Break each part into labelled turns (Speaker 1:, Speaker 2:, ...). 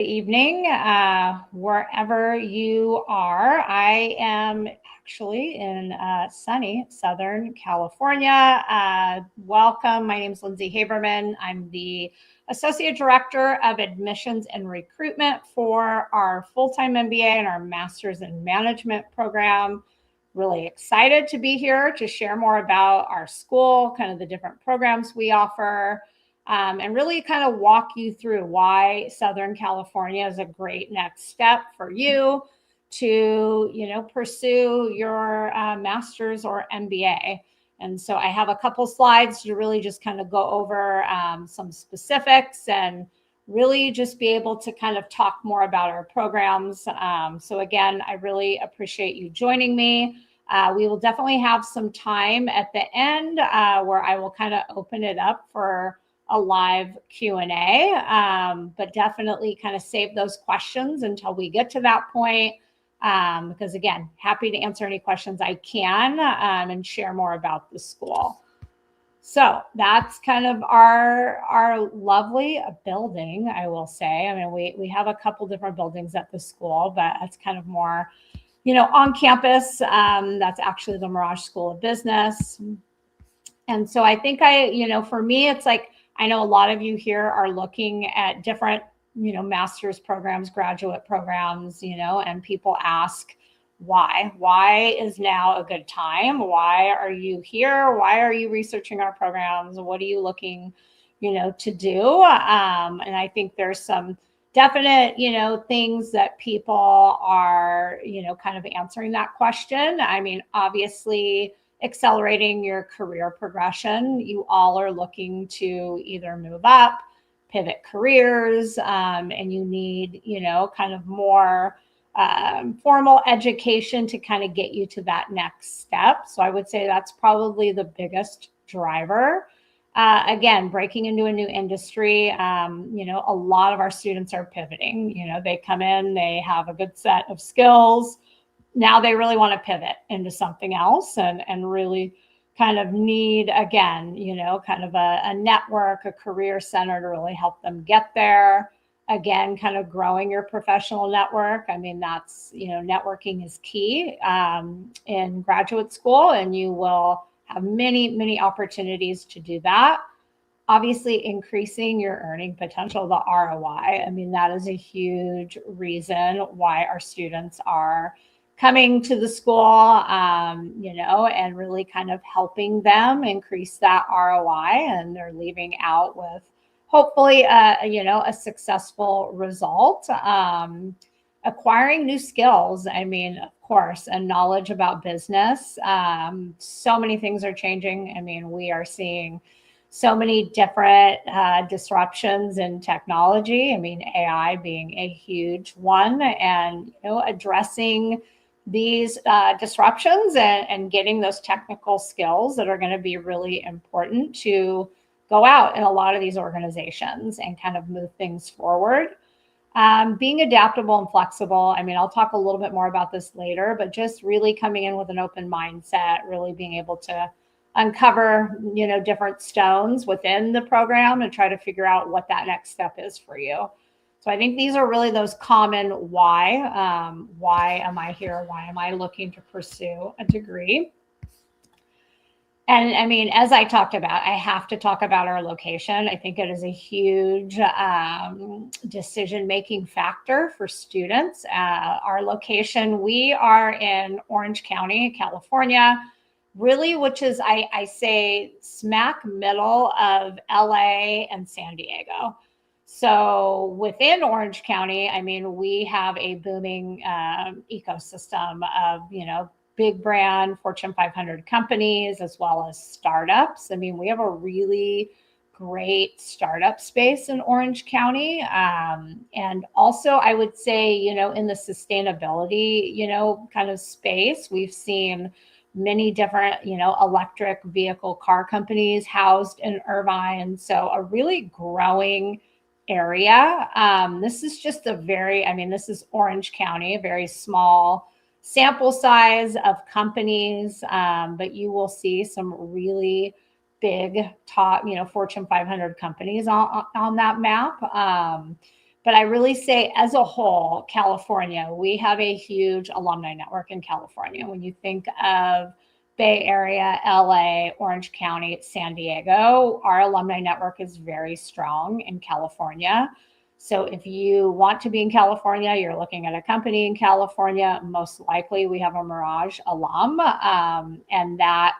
Speaker 1: Evening, wherever you are. I am actually in sunny Southern California. Welcome. My name is Lindsay Haberman. I'm the Associate Director of Admissions and Recruitment for our full-time MBA and our Master's in Management program. Really excited to be here to share more about our school, kind of the different programs we offer. And really kind of walk you through why Southern California is a great next step for you to, pursue your master's or MBA. And so I have a couple slides to really just kind of go over some specifics and really just be able to kind of talk more about our programs. So again, I really appreciate you joining me. We will definitely have some time at the end where I will kind of open it up for a live Q&A, but definitely kind of save those questions until we get to that point. Because again, happy to answer any questions I can and share more about the school. So that's kind of our lovely building, I will say. I mean, we have a couple different buildings at the school, but that's kind of more, on campus. That's actually the Merage School of Business. And so I think for me, it's like, I know a lot of you here are looking at different, master's programs, graduate programs, and people ask why. Why is now a good time? Why are you here? Why are you researching our programs? What are you looking, to do? And I think there's some definite, things that people are, kind of answering that question. I mean, obviously, accelerating your career progression. You all are looking to either move up, pivot careers, and you need, kind of more formal education to kind of get you to that next step. So I would say that's probably the biggest driver. Again, breaking into a new industry, a lot of our students are pivoting. They come in, they have a good set of skills. Now they really want to pivot into something else and really kind of need, again, kind of a network, a career center to really help them get there. Again, kind of growing your professional network. I mean, that's, networking is key in graduate school, and you will have many, many opportunities to do that. Obviously, increasing your earning potential, the ROI. I mean, that is a huge reason why our students are coming to the school, and really kind of helping them increase that ROI, and they're leaving out with hopefully, a successful result. Acquiring new skills, I mean, of course, and knowledge about business. So many things are changing. I mean, we are seeing so many different disruptions in technology. I mean, AI being a huge one, and, addressing these disruptions and getting those technical skills that are going to be really important to go out in a lot of these organizations and kind of move things forward. Being adaptable and flexible. I mean, I'll talk a little bit more about this later, but just really coming in with an open mindset, really being able to uncover, different stones within the program and try to figure out what that next step is for you. So I think these are really those common why. Why am I here? Why am I looking to pursue a degree? And I mean, as I talked about, I have to talk about our location. I think it is a huge decision-making factor for students. Our location, we are in Orange County, California, really, which is, I say, smack middle of LA and San Diego. So within Orange County, I mean, we have a booming ecosystem of, big brand Fortune 500 companies, as well as startups. I mean, we have a really great startup space in Orange County. And also, I would say, in the sustainability, kind of space, we've seen many different, electric vehicle car companies housed in Irvine. So a really growing area. This is just this is Orange County, a very small sample size of companies, but you will see some really big top, Fortune 500 companies on that map. But I really say as a whole, California, we have a huge alumni network in California. When you think of Bay Area, LA, Orange County, San Diego, our alumni network is very strong in California. So if you want to be in California, you're looking at a company in California, most likely we have a Merage alum. And that,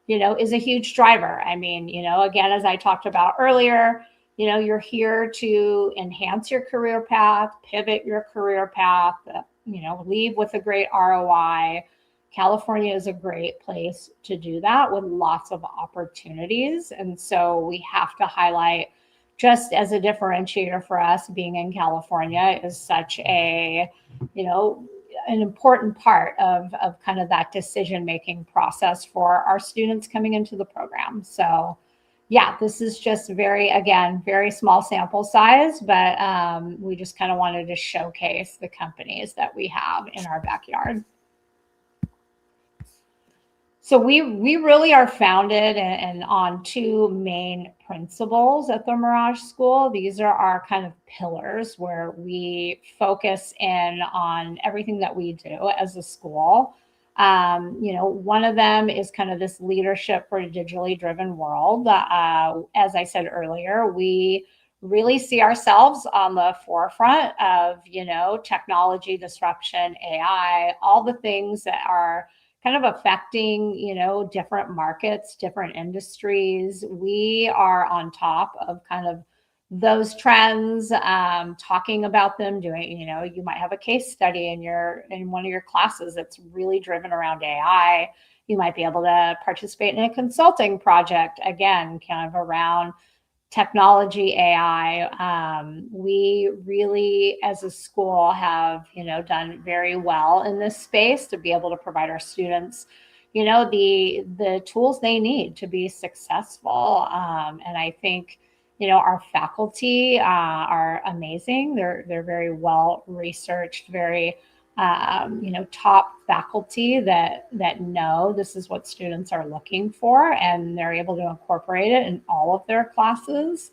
Speaker 1: is a huge driver. I mean, again, as I talked about earlier, you're here to enhance your career path, pivot your career path, leave with a great ROI. California is a great place to do that with lots of opportunities. And so we have to highlight, just as a differentiator for us, being in California is such an important part of kind of that decision-making process for our students coming into the program. So yeah, this is just very small sample size, but we just kind of wanted to showcase the companies that we have in our backyard. So we really are founded and on two main principles at the Merage School. These are our kind of pillars where we focus in on everything that we do as a school. One of them is kind of this leadership for a digitally driven world. As I said earlier, we really see ourselves on the forefront of, technology disruption, AI, all the things that are kind of affecting, different markets, different industries. We are on top of kind of those trends, talking about them, doing, you might have a case study in one of your classes that's really driven around AI. You might be able to participate in a consulting project, again, kind of around technology, AI. We really, as a school, have, done very well in this space to be able to provide our students, the tools they need to be successful. And I think, our faculty are amazing. They're very well researched, very top faculty that know this is what students are looking for, and they're able to incorporate it in all of their classes.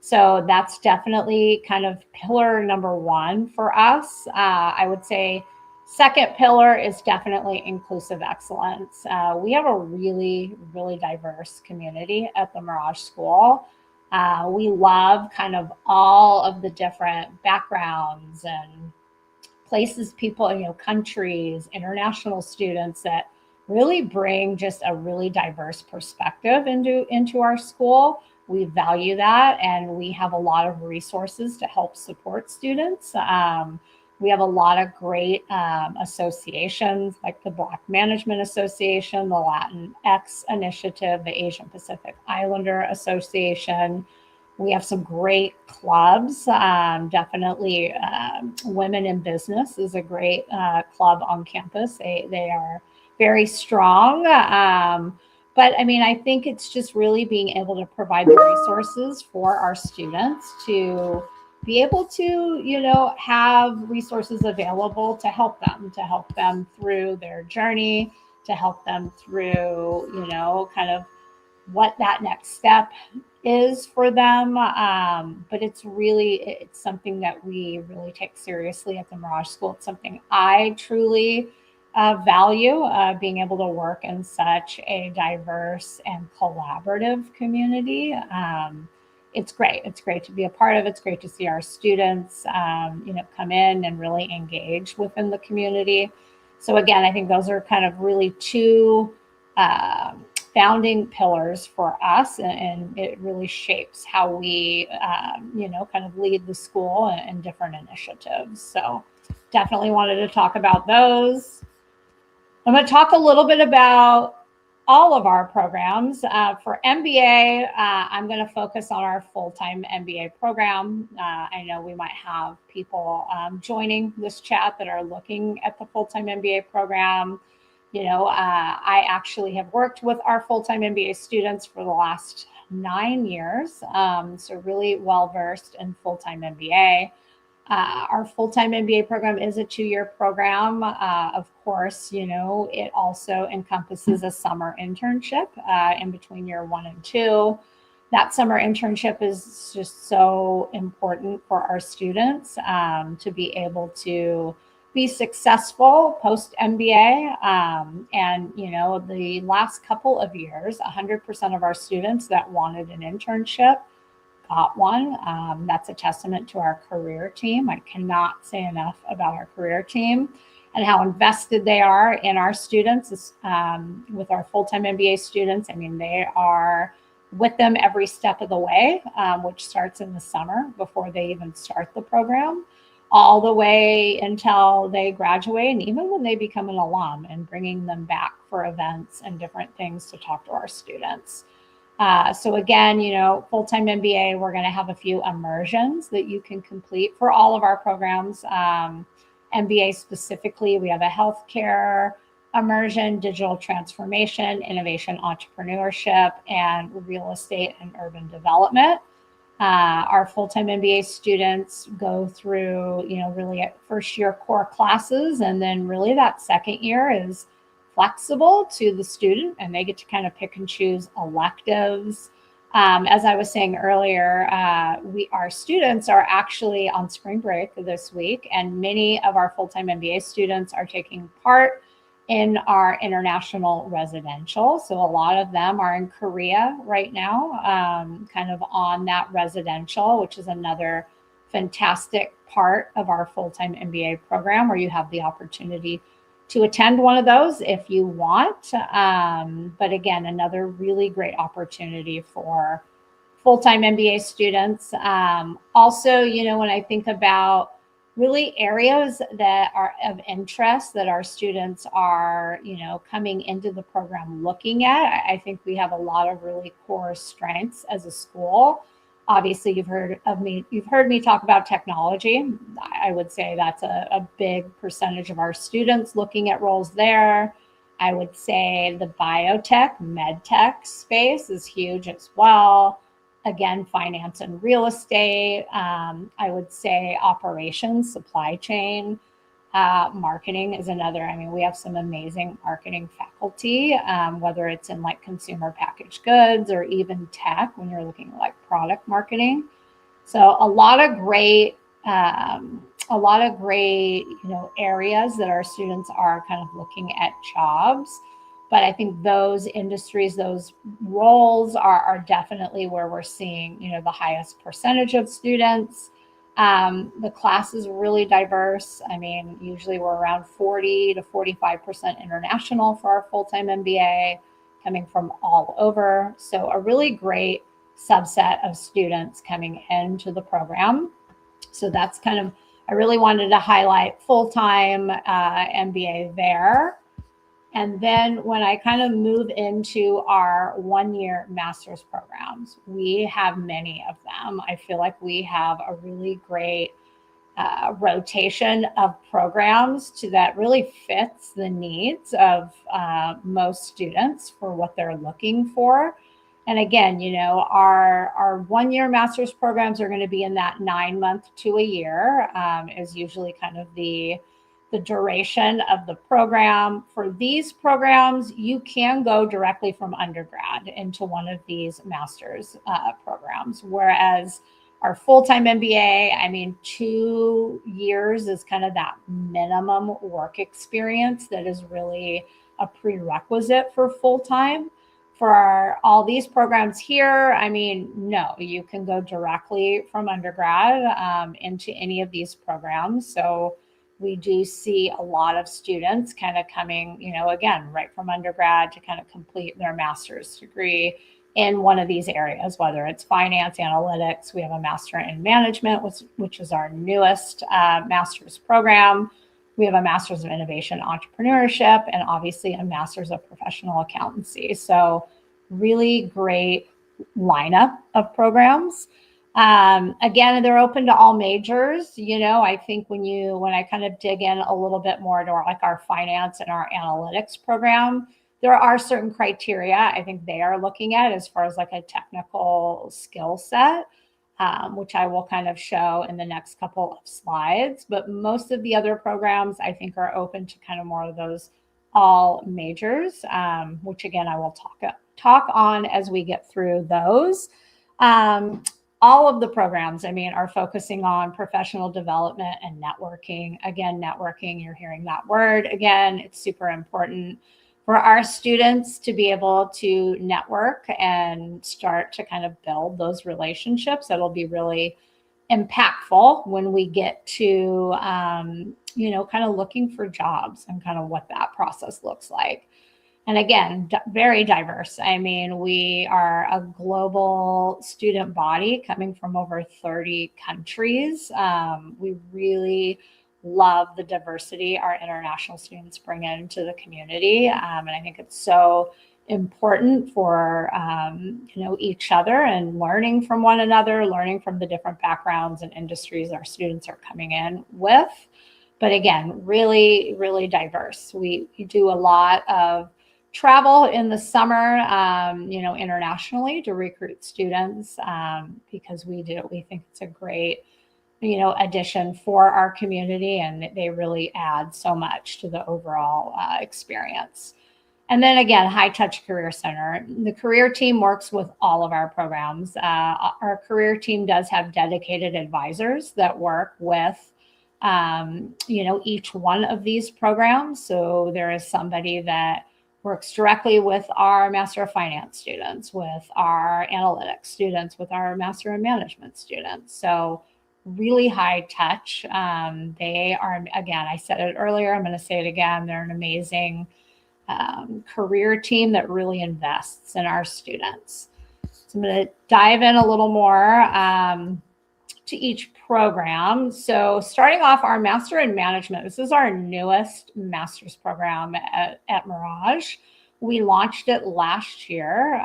Speaker 1: So that's definitely kind of pillar number one for us. I would say second pillar is definitely inclusive excellence. We have a really, really diverse community at the Merage School. We love kind of all of the different backgrounds and places, people, countries, international students that really bring just a really diverse perspective into our school. We value that, and we have a lot of resources to help support students. We have a lot of great associations like the Black Management Association, the Latinx Initiative, the Asian Pacific Islander Association. We have some great clubs. Definitely Women in Business is a great club on campus. They are very strong. But I mean, I think it's just really being able to provide the resources for our students to be able to, have resources available to help them through their journey, to help them through, kind of what that next step is for them. But it's something that we really take seriously at the Merage School. It's something I truly value, being able to work in such a diverse and collaborative community. It's great. It's great to be a part of. It's great to see our students, come in and really engage within the community. So again, I think those are kind of really two founding pillars for us, and it really shapes how we, kind of lead the school in different initiatives. So definitely wanted to talk about those. I'm going to talk a little bit about all of our programs. For MBA, I'm going to focus on our full-time MBA program. I know we might have people joining this chat that are looking at the full-time MBA program. I actually have worked with our full-time MBA students for the last 9 years, so really well-versed in full-time MBA. Our full-time MBA program is a 2-year program. Of course, it also encompasses a summer internship in between year 1 and 2. that summer internship is just so important for our students to be able to be successful post MBA. And, the last couple of years, 100% of our students that wanted an internship got one. That's a testament to our career team. I cannot say enough about our career team and how invested they are in our students. With our full-time MBA students, I mean, they are with them every step of the way, which starts in the summer before they even start the program, all the way until they graduate, and even when they become an alum, and bringing them back for events and different things to talk to our students. So again, full-time MBA, we're going to have a few immersions that you can complete for all of our programs. MBA specifically, we have a healthcare immersion, digital transformation, innovation, entrepreneurship, and real estate and urban development. Our full-time MBA students go through, really at first year core classes, and then really that second year is flexible to the student, and they get to kind of pick and choose electives. As I was saying earlier, our students are actually on spring break this week, and many of our full-time MBA students are taking part in our international residential. So a lot of them are in Korea right now, kind of on that residential, which is another fantastic part of our full-time MBA program, where you have the opportunity to attend one of those if you want. But again, another really great opportunity for full-time MBA students. Also, when I think about really areas that are of interest that our students are, coming into the program looking at, I think we have a lot of really core strengths as a school. Obviously, you've heard me talk about technology. I would say that's a big percentage of our students looking at roles there. I would say the biotech, medtech space is huge as well. Again, finance and real estate. I would say operations, supply chain, marketing is another. I mean, we have some amazing marketing faculty, whether it's in like consumer packaged goods or even tech when you're looking at like product marketing. So a lot of great, areas that our students are kind of looking at jobs. But I think those industries, those roles are definitely where we're seeing, the highest percentage of students. The class is really diverse. I mean, usually we're around 40 to 45% international for our full-time MBA, coming from all over. So a really great subset of students coming into the program. So that's I really wanted to highlight full-time MBA there. And then when I kind of move into our one-year master's programs, we have many of them. I feel like we have a really great rotation of programs that really fits the needs of most students for what they're looking for. And again, our one-year master's programs are going to be in that 9 month to a year, is usually kind of the duration of the program. For these programs, you can go directly from undergrad into one of these master's programs, whereas our full-time MBA, I mean, 2 years is kind of that minimum work experience that is really a prerequisite for full-time. For all these programs here, I mean, no, you can go directly from undergrad into any of these programs. So we do see a lot of students kind of coming, again, right from undergrad to kind of complete their master's degree in one of these areas, whether it's finance, analytics. We have a master in management, which is our newest master's program. We have a master's of innovation, entrepreneurship, and obviously a master's of professional accountancy. So really great lineup of programs. Again, they're open to all majors. I think when I kind of dig in a little bit more to our finance and our analytics program, there are certain criteria I think they are looking at as far as like a technical skill set, which I will kind of show in the next couple of slides. But most of the other programs I think are open to kind of more of those all majors, which again, I will talk on as we get through those. All of the programs, I mean, are focusing on professional development and networking. Again, networking, you're hearing that word again. It's super important for our students to be able to network and start to kind of build those relationships. That'll be really impactful when we get to, kind of looking for jobs and kind of what that process looks like. And again, very diverse. I mean, we are a global student body coming from over 30 countries. We really love the diversity our international students bring into the community. And I think it's so important for, each other and learning from one another, learning from the different backgrounds and industries our students are coming in with. But again, really, really diverse. We do a lot of travel in the summer, internationally to recruit students because we think it's a great, addition for our community, and they really add so much to the overall experience. And then again, High Touch Career Center. The career team works with all of our programs. Our career team does have dedicated advisors that work with each one of these programs. So there is somebody that works directly with our Master of Finance students, with our analytics students, with our Master of Management students. So really high touch. They are, again, I said it earlier, I'm going to say it again, they're an amazing career team that really invests in our students. So I'm going to dive in a little more to each program. So starting off, our Master in Management, this is our newest master's program at Merage. We launched it last year.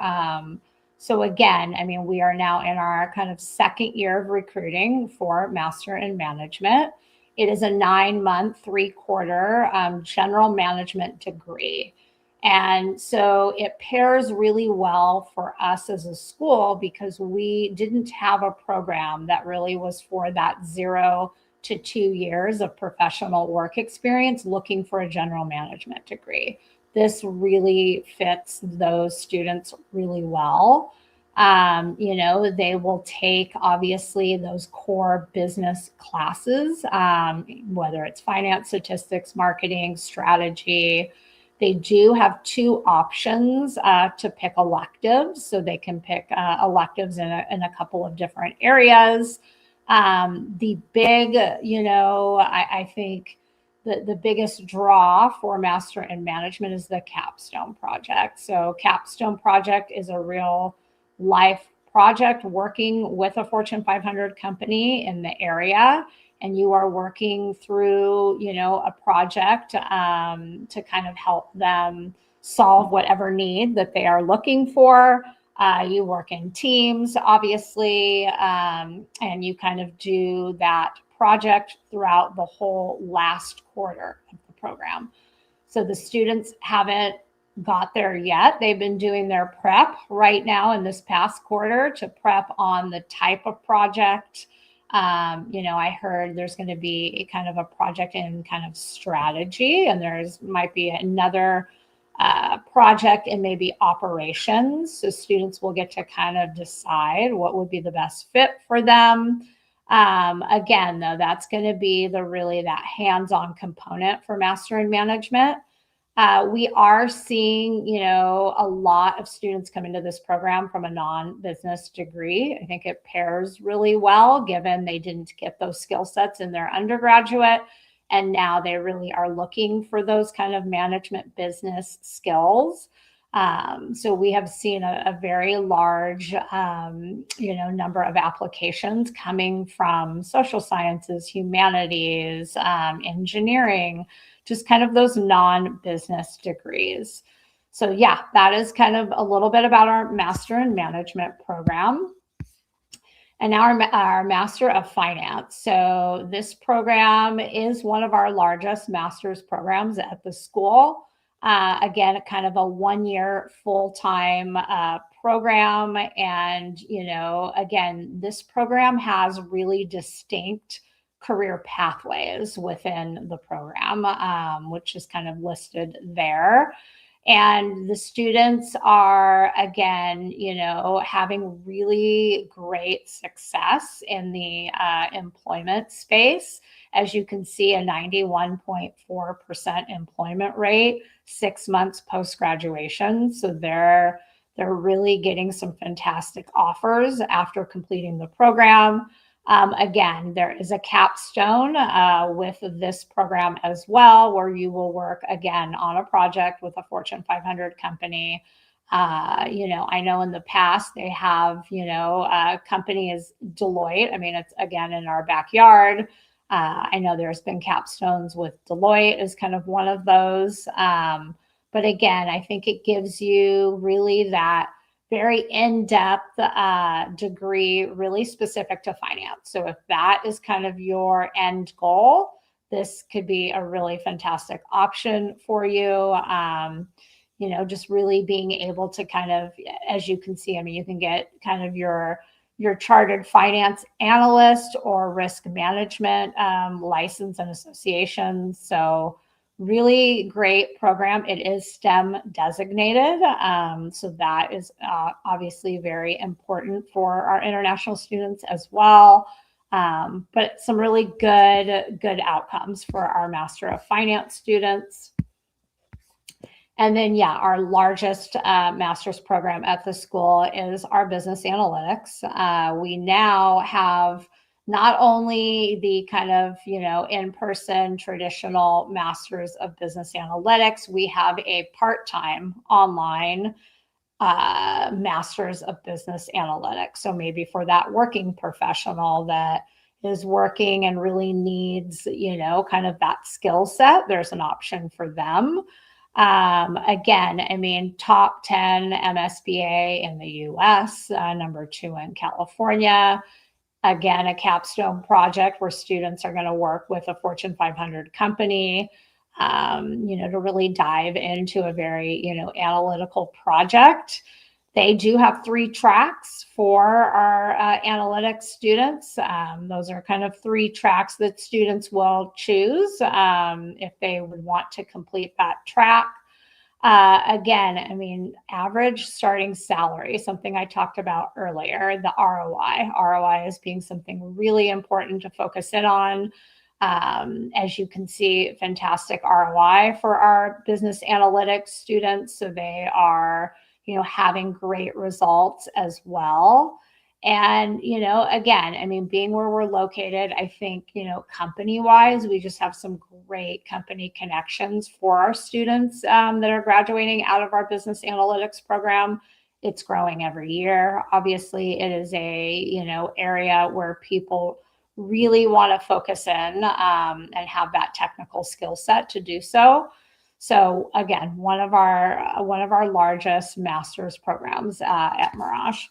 Speaker 1: So again, I mean, we are now in our kind of second year of recruiting for Master in Management. It is a 9-month, 3-quarter general management degree. And so it pairs really well for us as a school because we didn't have a program that really was for that 0 to 2 years of professional work experience looking for a general management degree. This really fits those students really well. They will take obviously those core business classes, whether it's finance, statistics, marketing, strategy. They do have 2 options to pick electives. So they can pick electives in a couple of different areas. The big, I think the biggest draw for Master in Management is the Capstone Project. So Capstone Project is a real life project working with a Fortune 500 company in the area. And you are working through, a project to kind of help them solve whatever need that they are looking for. You work in teams, obviously, and you kind of do that project throughout the whole last quarter of the program. So the students haven't got there yet. They've been doing their prep right now in this past quarter to prep on the type of project. I heard there's going to be a kind of a project in kind of strategy, and might be another project in maybe operations. So students will get to kind of decide what would be the best fit for them. Again, though, that's going to be that hands-on component for Master in Management. We are seeing, a lot of students come into this program from a non-business degree. I think it pairs really well, given they didn't get those skill sets in their undergraduate. And now they really are looking for those kind of management business skills. So we have seen a very large, number of applications coming from social sciences, humanities, engineering, just kind of those non-business degrees. So yeah, that is kind of a little bit about our Master in Management program. And now our Master of Finance. So this program is one of our largest master's programs at the school. Again, kind of a 1-year full-time program. And, again, this program has really distinct career pathways within the program, which is kind of listed there. And the students are, again, having really great success in the employment space. As you can see, a 91.4% employment rate 6 months post-graduation. So they're really getting some fantastic offers after completing the program. Again, there is a capstone with this program as well, where you will work again on a project with a Fortune 500 company. I know in the past they have, a company is Deloitte. I mean, it's again in our backyard. I know there's been capstones with Deloitte as kind of one of those. But again, I think it gives you really that very in-depth degree, really specific to finance. So if that is kind of your end goal, this could be a really fantastic option for you. Just really being able to kind of, as you can see, I mean, you can get kind of your chartered finance analyst or risk management license and association. So really great program. It is STEM designated. So that is obviously very important for our international students as well. But some really good outcomes for our Master of Finance students. And then, our largest master's program at the school is our business analytics. We now have not only the kind of, in-person traditional Masters of Business Analytics, we have a part-time online Masters of Business Analytics. So maybe for that working professional that is working and really needs, kind of that skill set, there's an option for them. Again, I mean, top 10 MSBA in the US, number 2 in California. Again, a capstone project where students are going to work with a Fortune 500 company, to really dive into a very, analytical project. They do have 3 tracks for our analytics students. Those are kind of 3 tracks that students will choose if they would want to complete that track. Again, I mean, average starting salary, something I talked about earlier, the ROI. ROI is being something really important to focus in on. As you can see, fantastic ROI for our business analytics students. So they are, having great results as well. And, again, I mean, being where we're located, I think, company-wise, we just have some great company connections for our students that are graduating out of our business analytics program. It's growing every year. Obviously, it is a, area where people really want to focus in and have that technical skill set to do so. So again, one of our largest master's programs at Merage.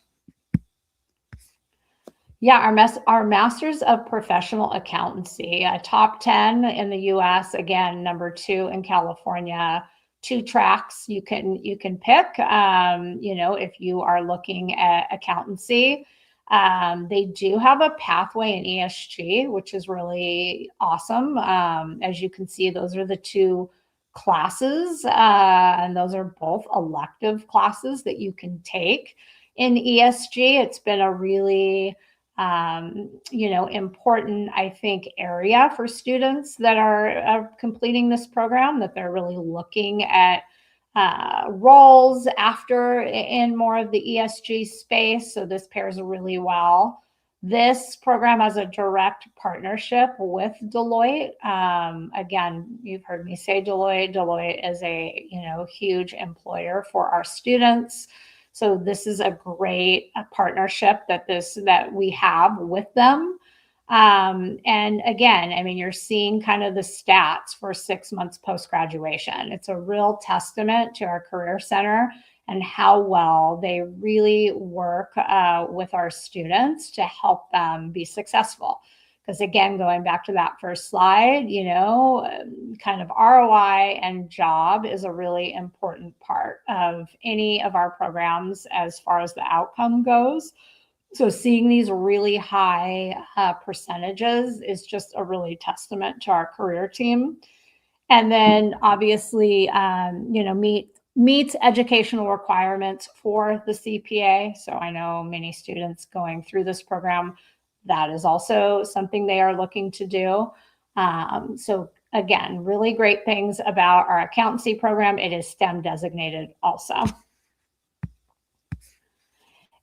Speaker 1: Our Masters of Professional Accountancy, top 10 in the US, again, number 2 in California. 2 tracks you can pick, if you are looking at accountancy. They do have a pathway in ESG, which is really awesome. As you can see, those are the 2 classes, and those are both elective classes that you can take in ESG. It's been a really important, I think, area for students that are completing this program, that they're really looking at roles after in more of the ESG space. So this pairs really well. This program has a direct partnership with Deloitte. Again, you've heard me say Deloitte. Deloitte is a, huge employer for our students. So this is a great partnership that we have with them. And again, I mean, you're seeing kind of the stats for 6 months post-graduation. It's a real testament to our Career Center and how well they really work with our students to help them be successful. Because again, going back to that first slide, kind of ROI and job is a really important part of any of our programs as far as the outcome goes. So seeing these really high percentages is just a really testament to our career team. And then obviously, meet meets educational requirements for the CPA. So I know many students going through this program, that is also something they are looking to do. So again, really great things about our accountancy program. It is STEM designated also.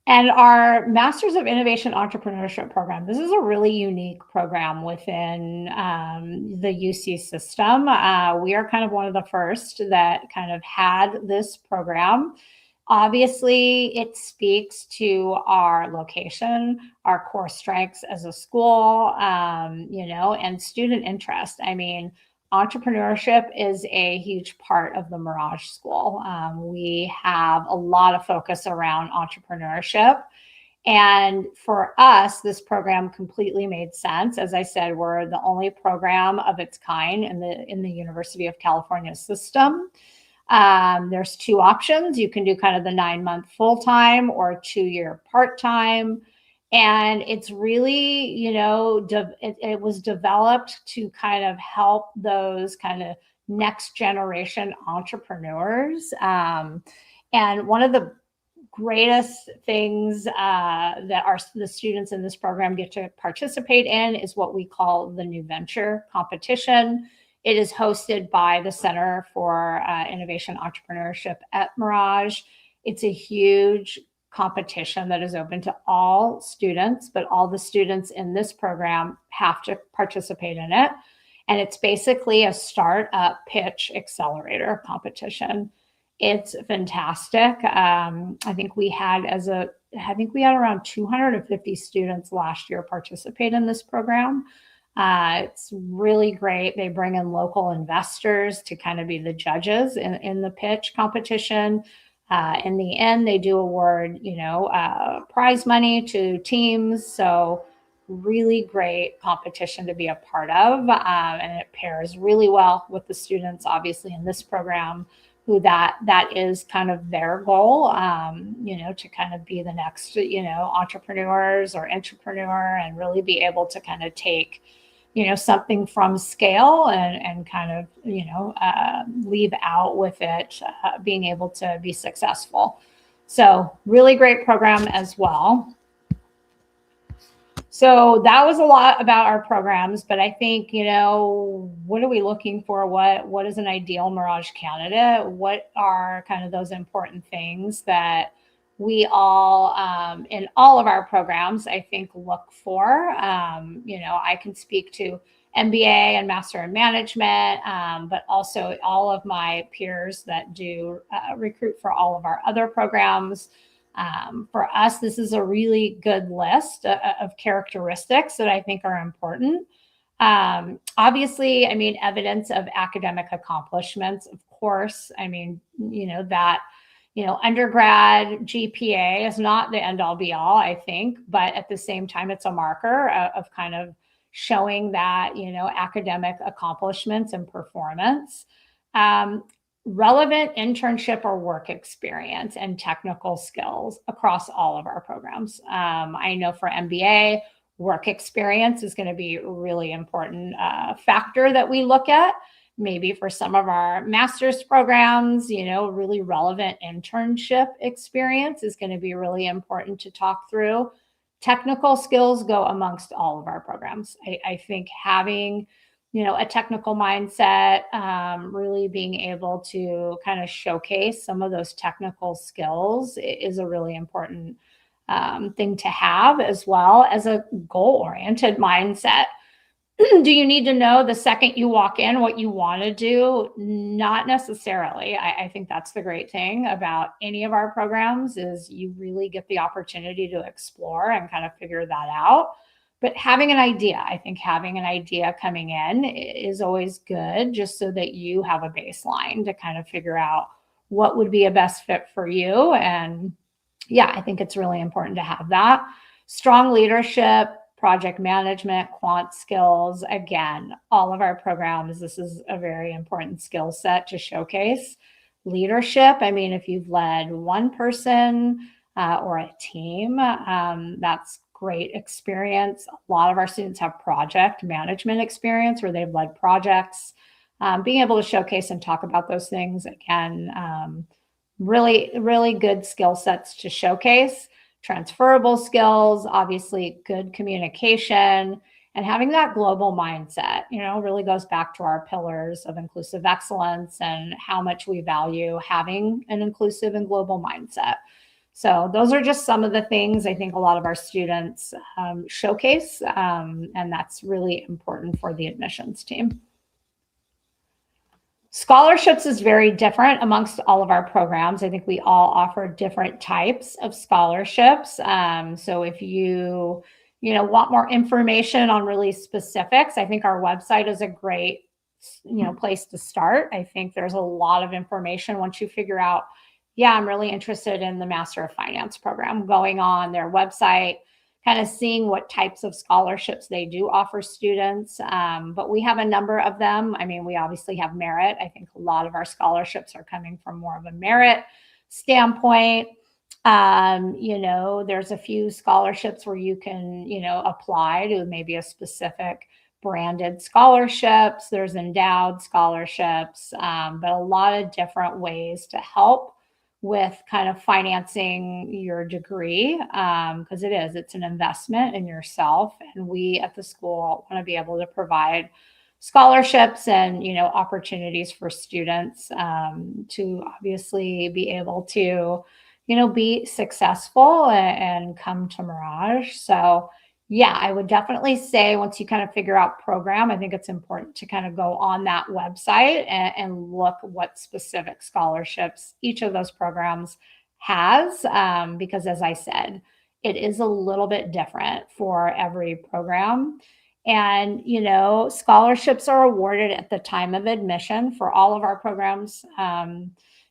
Speaker 1: And our Masters of Innovation Entrepreneurship program, this is a really unique program within the UC system. We are kind of one of the first that kind of had this program. Obviously, it speaks to our location, our core strengths as a school, and student interest. I mean, entrepreneurship is a huge part of the Merage School. We have a lot of focus around entrepreneurship. And for us, this program completely made sense. As I said, we're the only program of its kind in the University of California system. There's two options. You can do kind of the 9-month full-time or 2-year part-time. And it's really, it was developed to kind of help those kind of next generation entrepreneurs. And one of the greatest things that the students in this program get to participate in is what we call the New Venture competition. It is hosted by the Center for Innovation Entrepreneurship at Merage. It's a huge competition that is open to all students, but all the students in this program have to participate in it. And it's basically a startup pitch accelerator competition. It's fantastic. I think we had around 250 students last year participate in this program. It's really great. They bring in local investors to kind of be the judges in the pitch competition. In the end, they do award, prize money to teams. So really great competition to be a part of. And it pairs really well with the students, obviously, in this program, who that is kind of their goal, to kind of be the next, entrepreneurs or entrepreneur and really be able to kind of take, something from scale and kind of, leave out with it, being able to be successful. So really great program as well. So that was a lot about our programs, but I think, what are we looking for? What is an ideal Merage candidate? What are kind of those important things that we all, in all of our programs, I think, look for? I can speak to MBA and Master in Management, but also all of my peers that do recruit for all of our other programs. For us, this is a really good list of characteristics that I think are important. Obviously, evidence of academic accomplishments, of course. Undergrad GPA is not the end all be all, I think, but at the same time, it's a marker of kind of showing that, academic accomplishments and performance. Relevant internship or work experience and technical skills across all of our programs. I know for MBA, work experience is going to be a really important factor that we look at. Maybe for some of our master's programs, really relevant internship experience is going to be really important to talk through. Technical skills go amongst all of our programs. I think having a technical mindset, really being able to kind of showcase some of those technical skills is a really important thing to have, as well as a goal-oriented mindset. Do you need to know the second you walk in what you want to do? Not necessarily. I think that's the great thing about any of our programs is you really get the opportunity to explore and kind of figure that out. But having an idea, I think having an idea coming in is always good, just so that you have a baseline to kind of figure out what would be a best fit for you. And yeah, I think it's really important to have that. Strong leadership, project management, quant skills. Again, all of our programs, this is a very important skill set to showcase. Leadership, if you've led one person or a team, that's great experience. A lot of our students have project management experience where they've led projects. Being able to showcase and talk about those things, again, really, really good skill sets to showcase, transferable skills, obviously good communication, and having that global mindset, really goes back to our pillars of inclusive excellence and how much we value having an inclusive and global mindset. So those are just some of the things I think a lot of our students showcase, and that's really important for the admissions team. Scholarships is very different amongst all of our programs. I think we all offer different types of scholarships. So if you want more information on really specifics, I think our website is a great place to start. I think there's a lot of information once you figure out, yeah, I'm really interested in the Master of Finance program, going on their website, kind of seeing what types of scholarships they do offer students. But we have a number of them. I mean, we obviously have merit. I think a lot of our scholarships are coming from more of a merit standpoint. There's a few scholarships where you can, apply to maybe a specific branded scholarships. There's endowed scholarships, but a lot of different ways to help with kind of financing your degree, because it's an investment in yourself. And we at the school want to be able to provide scholarships and, opportunities for students to obviously be able to, be successful and come to Merage. So yeah, I would definitely say once you kind of figure out program, I think it's important to kind of go on that website and look what specific scholarships each of those programs has, because as I said, it is a little bit different for every program. And, scholarships are awarded at the time of admission for all of our programs.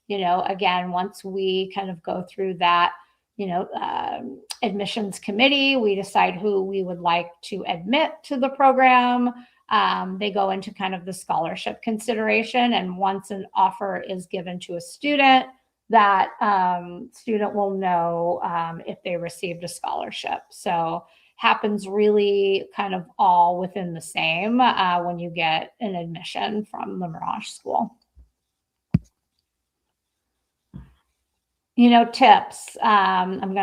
Speaker 1: Again, once we kind of go through that, admissions committee, we decide who we would like to admit to the program. They go into kind of the scholarship consideration. And once an offer is given to a student, that student will know if they received a scholarship. So happens really kind of all within the same when you get an admission from the Merage School. Tips. I'm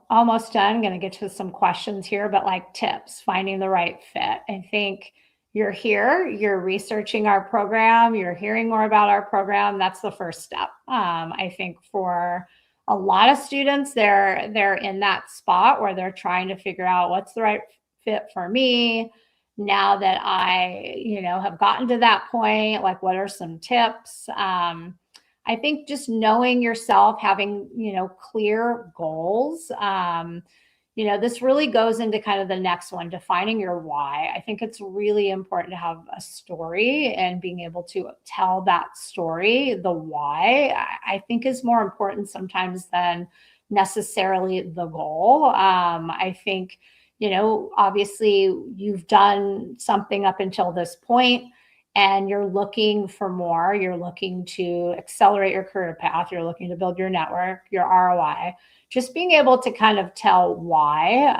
Speaker 1: almost done. I'm going to get to some questions here, but like tips, finding the right fit. I think you're here, you're researching our program, you're hearing more about our program. That's the first step. I think for a lot of students, they're in that spot where they're trying to figure out what's the right fit for me. Now that I, have gotten to that point, like what are some tips? I think just knowing yourself, having, clear goals, this really goes into kind of the next one, defining your why. I think it's really important to have a story and being able to tell that story. The why, I think, is more important sometimes than necessarily the goal. I think, obviously you've done something up until this point, and you're looking for more, you're looking to accelerate your career path, you're looking to build your network, your ROI, just being able to kind of tell why,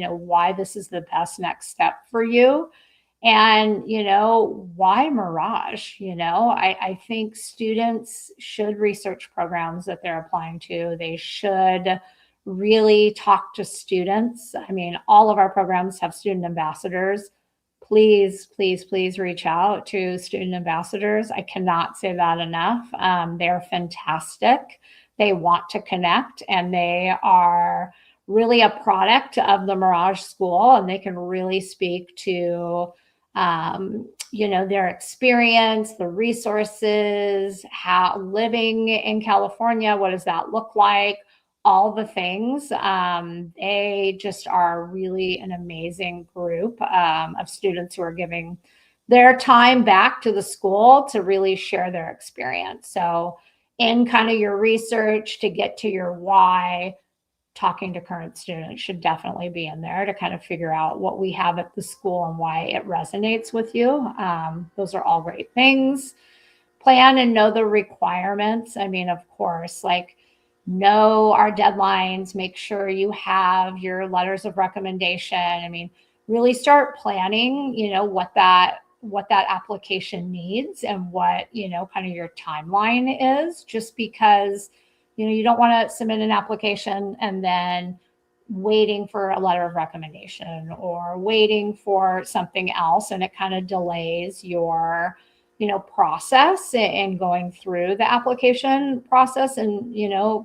Speaker 1: why this is the best next step for you. And, why Merage? I think students should research programs that they're applying to. They should really talk to students. I mean, all of our programs have student ambassadors. Please, please, please reach out to student ambassadors. I cannot say that enough. They're fantastic. They want to connect, and they are really a product of the Merage School, and they can really speak to, their experience, the resources, how living in California, what does that look like? All the things. They just are really an amazing group of students who are giving their time back to the school to really share their experience. So in kind of your research to get to your why, talking to current students should definitely be in there to kind of figure out what we have at the school and why it resonates with you. Those are all great things. Plan and know the requirements. I mean, of course, like, know our deadlines, make sure you have your letters of recommendation. I mean, really start planning, what that that application needs and what, kind of your timeline is, just because, you don't want to submit an application and then waiting for a letter of recommendation or waiting for something else, and it kind of delays your process in going through the application process and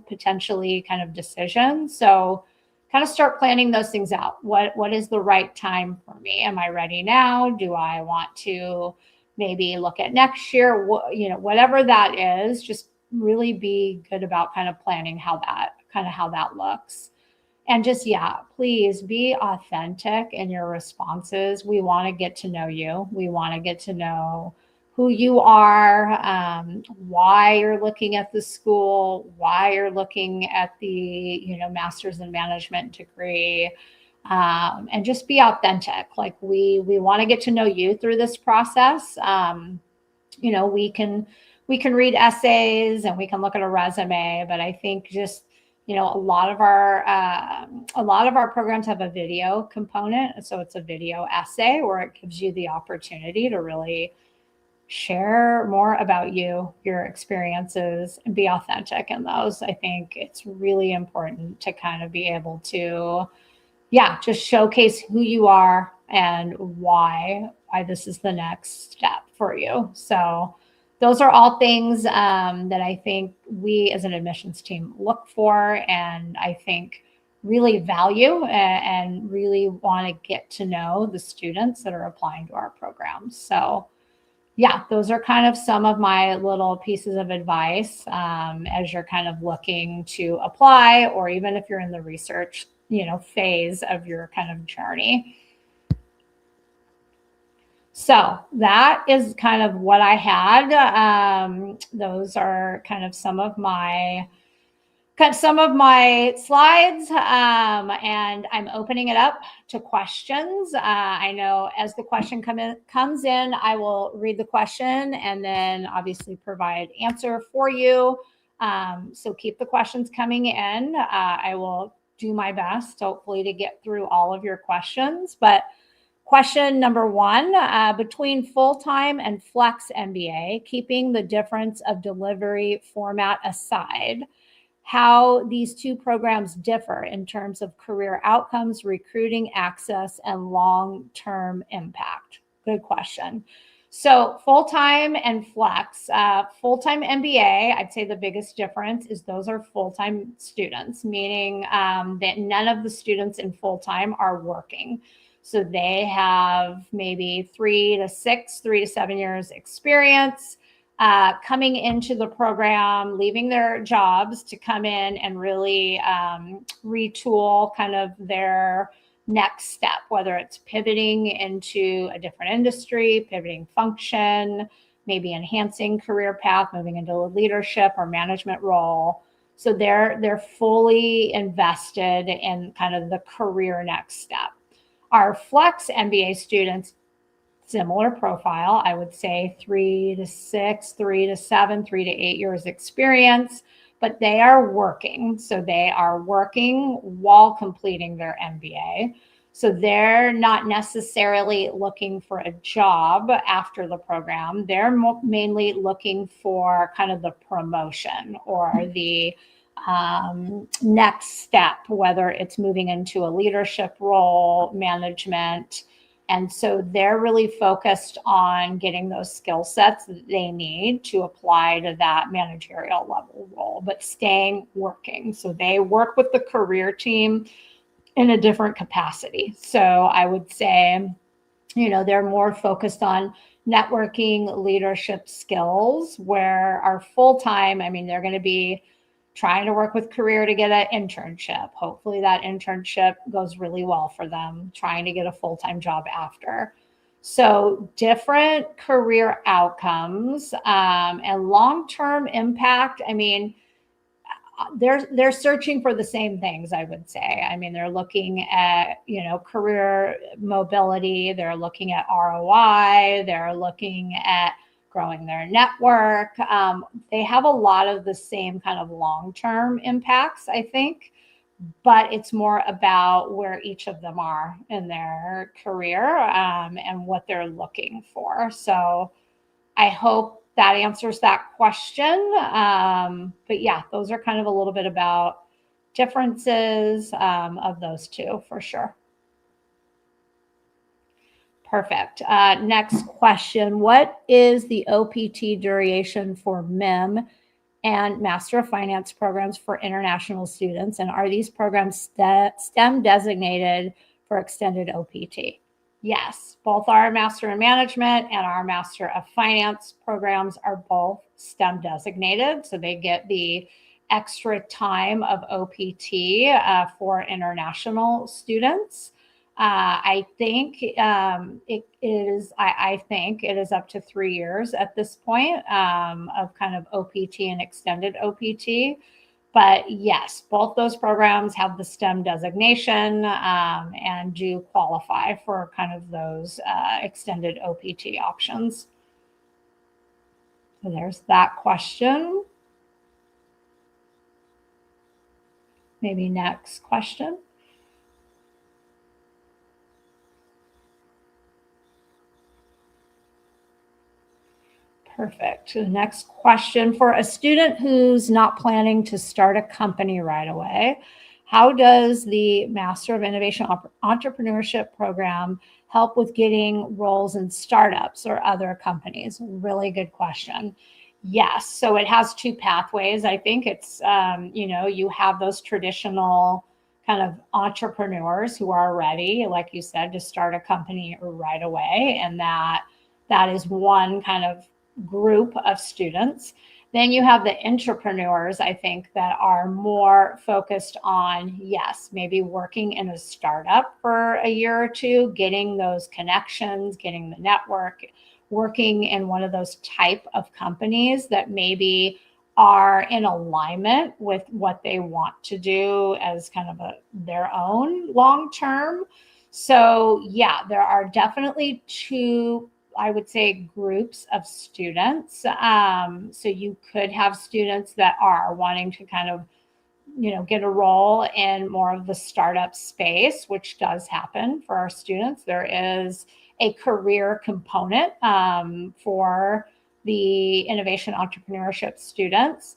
Speaker 1: potentially kind of decision. So kind of start planning those things out. What is the right time for me? Am I ready now? Do I want to maybe look at next year? Whatever that is, just really be good about kind of planning how that looks. And just, please be authentic in your responses. We want to get to know you. We want to get to know who you are, why you're looking at the school, why you're looking at the, master's in management degree, and just be authentic. Like we want to get to know you through this process. We can read essays and we can look at a resume, but I think just, a lot of our programs have a video component. So it's a video essay where it gives you the opportunity to really share more about you, your experiences, and be authentic in those. I think it's really important to kind of be able to, just showcase who you are and why this is the next step for you. So those are all things that I think we as an admissions team look for, and I think really value and really want to get to know the students that are applying to our programs. So those are kind of some of my little pieces of advice as you're kind of looking to apply, or even if you're in the research, phase of your kind of journey. So that is kind of what I had. Those are kind of some of my slides, and I'm opening it up to questions. I know as the question comes in, I will read the question and then obviously provide answer for you. So keep the questions coming in. I will do my best, hopefully, to get through all of your questions. But question number one, between full-time and flex MBA, keeping the difference of delivery format aside, how these two programs differ in terms of career outcomes, recruiting access, and long-term impact? Good question. So full-time and flex, full-time MBA, I'd say the biggest difference is those are full-time students, meaning that none of the students in full-time are working. So they have maybe 3 to 7 years experience coming into the program, leaving their jobs to come in and really retool kind of their next step, whether it's pivoting into a different industry, pivoting function, maybe enhancing career path, moving into a leadership or management role. So they're fully invested in kind of the career next step. Our flex MBA students, similar profile, I would say 3 to 6, 3 to 7, 3 to 8 years experience, but they are working. So they are working while completing their MBA. So they're not necessarily looking for a job after the program. They're mainly looking for kind of the promotion or the next step, whether it's moving into a leadership role, management. And so they're really focused on getting those skill sets that they need to apply to that managerial level role, but staying working. So they work with the career team in a different capacity. So I would say, they're more focused on networking, leadership skills, where our full-time, they're going to be trying to work with career to get an internship. Hopefully that internship goes really well for them, trying to get a full-time job after. So different career outcomes and long-term impact. They're searching for the same things, I would say. They're looking at, career mobility. They're looking at ROI. They're looking at growing their network. They have a lot of the same kind of long-term impacts, I think, but it's more about where each of them are in their career and what they're looking for. So I hope that answers that question. But yeah, those are kind of a little bit about differences of those two for sure. Perfect. Next question. What is the OPT duration for MIM and Master of Finance programs for international students? And are these programs STEM designated for extended OPT? Yes, both our Master in Management and our Master of Finance programs are both STEM designated. So they get the extra time of OPT for international students. I think it is. I think it is up to 3 years at this point of kind of OPT and extended OPT. But yes, both those programs have the STEM designation and do qualify for kind of those extended OPT options. So there's that question. Maybe next question. Perfect. The next question, for a student who's not planning to start a company right away, how does the Master of Innovation Entrepreneurship program help with getting roles in startups or other companies? Really good question. Yes. So it has two pathways. I think it's, you have those traditional kind of entrepreneurs who are ready, like you said, to start a company right away. And that is one kind of group of students. Then you have the entrepreneurs, I think, that are more focused on, yes, maybe working in a startup for a year or two, getting those connections, getting the network, working in one of those type of companies that maybe are in alignment with what they want to do as kind of their own long term. So yeah, there are definitely two, I would say, groups of students. So you could have students that are wanting to kind of, get a role in more of the startup space, which does happen for our students. There is a career component for the innovation entrepreneurship students.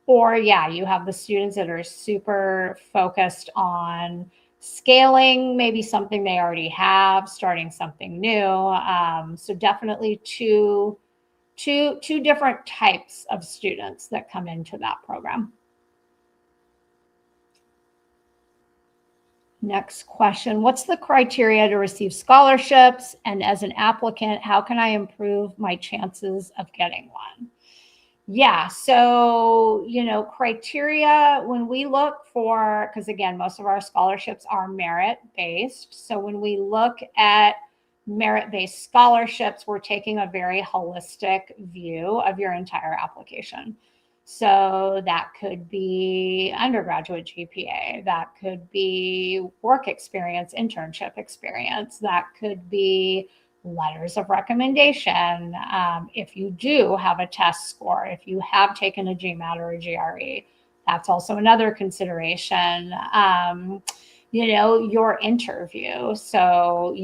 Speaker 1: Or yeah, you have the students that are super focused on scaling maybe something they already have, starting something new. So definitely two different types of students that come into that program. Next question. What's the criteria to receive scholarships? And as an applicant, how can I improve my chances of getting one? Yeah. So, criteria when we look for, because again, most of our scholarships are merit-based. So when we look at merit-based scholarships, we're taking a very holistic view of your entire application. So that could be undergraduate GPA, that could be work experience, internship experience, that could be letters of recommendation. If you do have a test score, if you have taken a GMAT or a GRE, that's also another consideration. Your interview. So,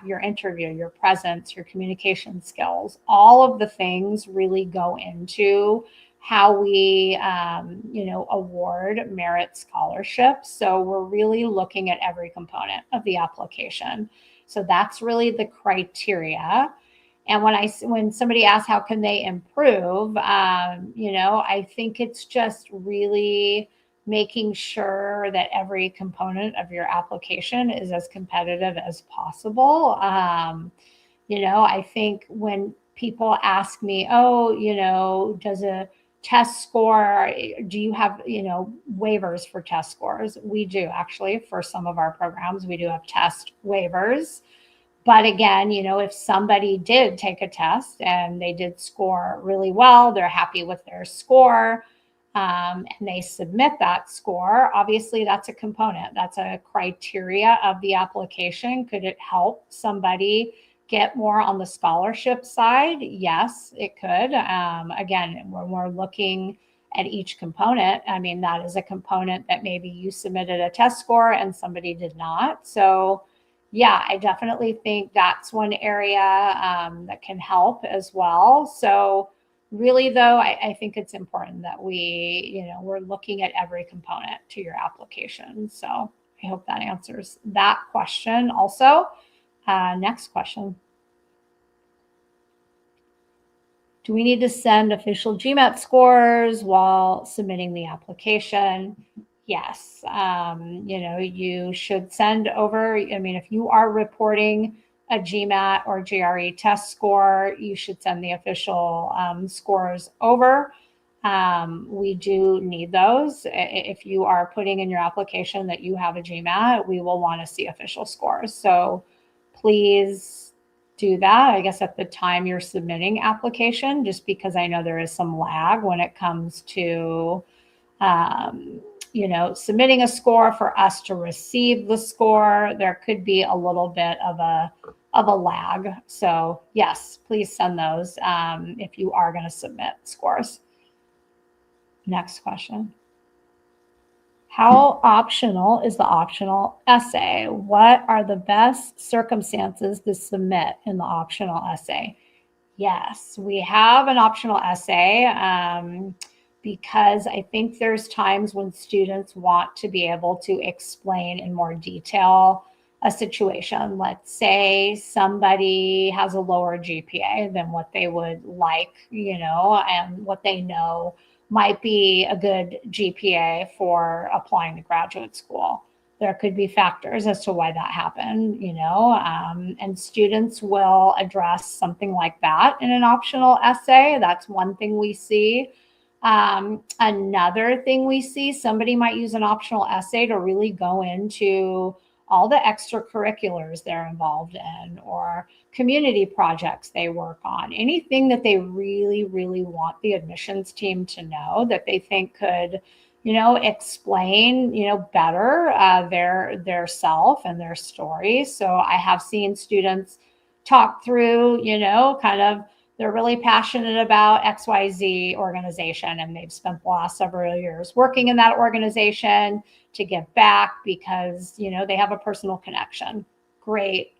Speaker 1: your interview, your presence, your communication skills, all of the things really go into how we, award merit scholarships. So we're really looking at every component of the application. So that's really the criteria. And when somebody asks how can they improve, I think it's just really making sure that every component of your application is as competitive as possible. I think when people ask me, does a test score, do you have, waivers for test scores? We do actually, for some of our programs, we do have test waivers. But again, if somebody did take a test and they did score really well, they're happy with their score, and they submit that score, obviously that's a component. That's a criteria of the application. Could it help somebody get more on the scholarship side? Yes, it could. Again, when we're looking at each component. I mean, that is a component that maybe you submitted a test score and somebody did not. So yeah, I definitely think that's one area that can help as well. So really though, I think it's important that we're looking at every component to your application. So I hope that answers that question also. Next question. Do we need to send official GMAT scores while submitting the application? Yes. You should send over, I mean, if you are reporting a GMAT or GRE test score, you should send the official scores over. We do need those. If you are putting in your application that you have a GMAT, we will want to see official scores. So please do that, I guess, at the time you're submitting application, just because I know there is some lag when it comes to, submitting a score for us to receive the score. There could be a little bit of a lag. So yes, please send those if you are going to submit scores. Next question. How optional is the optional essay? What are the best circumstances to submit in the optional essay? Yes, we have an optional essay because I think there's times when students want to be able to explain in more detail a situation. Let's say somebody has a lower GPA than what they would like, and what they know might be a good GPA for applying to graduate school. There could be factors as to why that happened, and students will address something like that in an optional essay. That's one thing we see. Another thing we see, somebody might use an optional essay to really go into all the extracurriculars they're involved in, or community projects they work on, anything that they really, really want the admissions team to know that they think could, explain, better their self and their story. So I have seen students talk through, kind of, they're really passionate about XYZ organization, and they've spent the last several years working in that organization to give back because, they have a personal connection. Great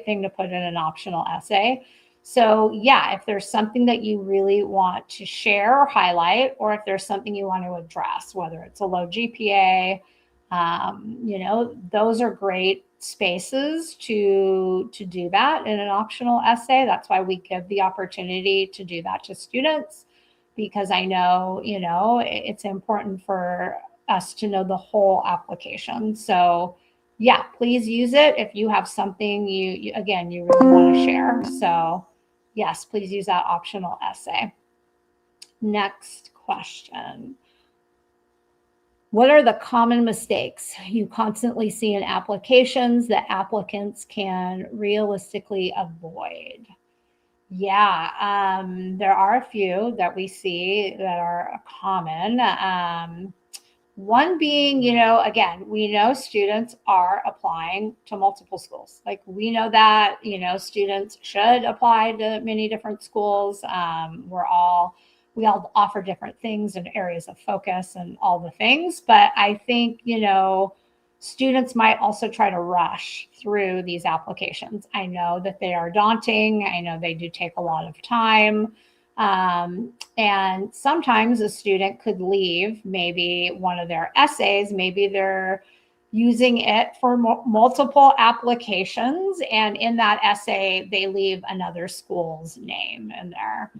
Speaker 1: thing to put in an optional essay. So yeah, if there's something that you really want to share or highlight, or if there's something you want to address, whether it's a low GPA, those are great spaces to do that in an optional essay. That's why we give the opportunity to do that to students, because I know, it's important for us to know the whole application. So yeah, please use it if you have something you really want to share. So yes, please use that optional essay. Next question. What are the common mistakes you constantly see in applications that applicants can realistically avoid? Yeah, there are a few that we see that are common. One being, again, we know students are applying to multiple schools. Like, we know that, students should apply to many different schools. We all offer different things and areas of focus and all the things. But I think, students might also try to rush through these applications. I know that they are daunting. I know they do take a lot of time. And sometimes a student could leave maybe one of their essays, maybe they're using it for multiple applications, and in that essay, they leave another school's name in there.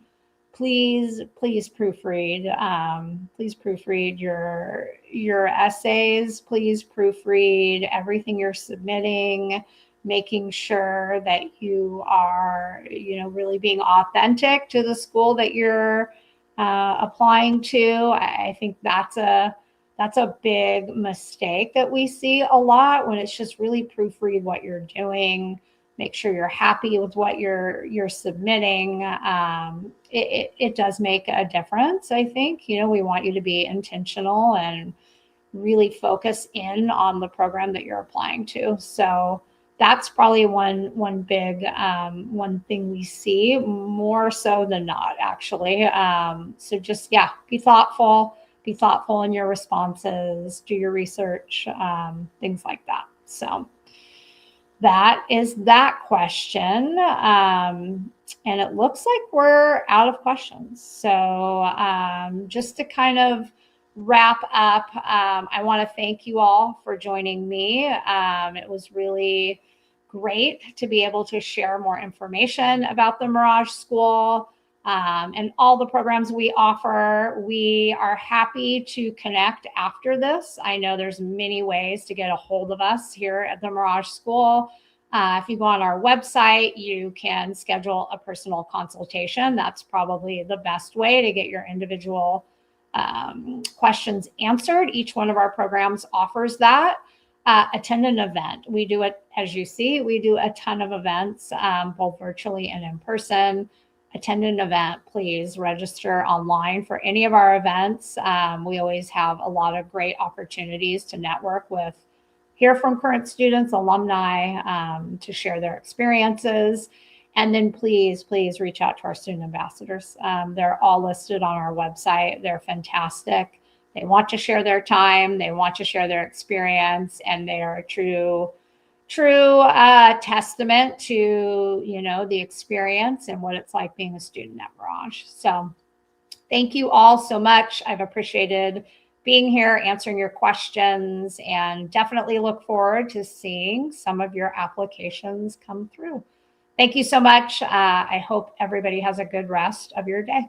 Speaker 1: Please proofread. Please proofread your essays. Please proofread everything you're submitting, making sure that you are, really being authentic to the school that you're applying to. I think that's a big mistake that we see a lot, when it's just really proofread what you're doing. Make sure you're happy with what you're submitting. It does make a difference, I think. We want you to be intentional and really focus in on the program that you're applying to. So that's probably one big one thing we see, more so than not, actually. So just, be thoughtful. be thoughtful in your responses, do your research, things like that. So that is that question. And it looks like we're out of questions. So just to kind of wrap up, I want to thank you all for joining me. It was really great to be able to share more information about the Merage School and all the programs we offer. We are happy to connect after this. I know there's many ways to get a hold of us here at the Merage School. If you go on our website, you can schedule a personal consultation. That's probably the best way to get your individual questions answered. Each one of our programs offers that. Attend an event. We do it, as you see, we do a ton of events, both virtually and in person. Attend an event, please register online for any of our events. We always have a lot of great opportunities to network with, hear from current students, alumni, to share their experiences. And then please reach out to our student ambassadors. They're all listed on our website. They're fantastic. They want to share their time. They want to share their experience, and they are a true testament to, the experience and what it's like being a student at Merage. So thank you all so much. I've appreciated being here, answering your questions, and definitely look forward to seeing some of your applications come through. Thank you so much. I hope everybody has a good rest of your day.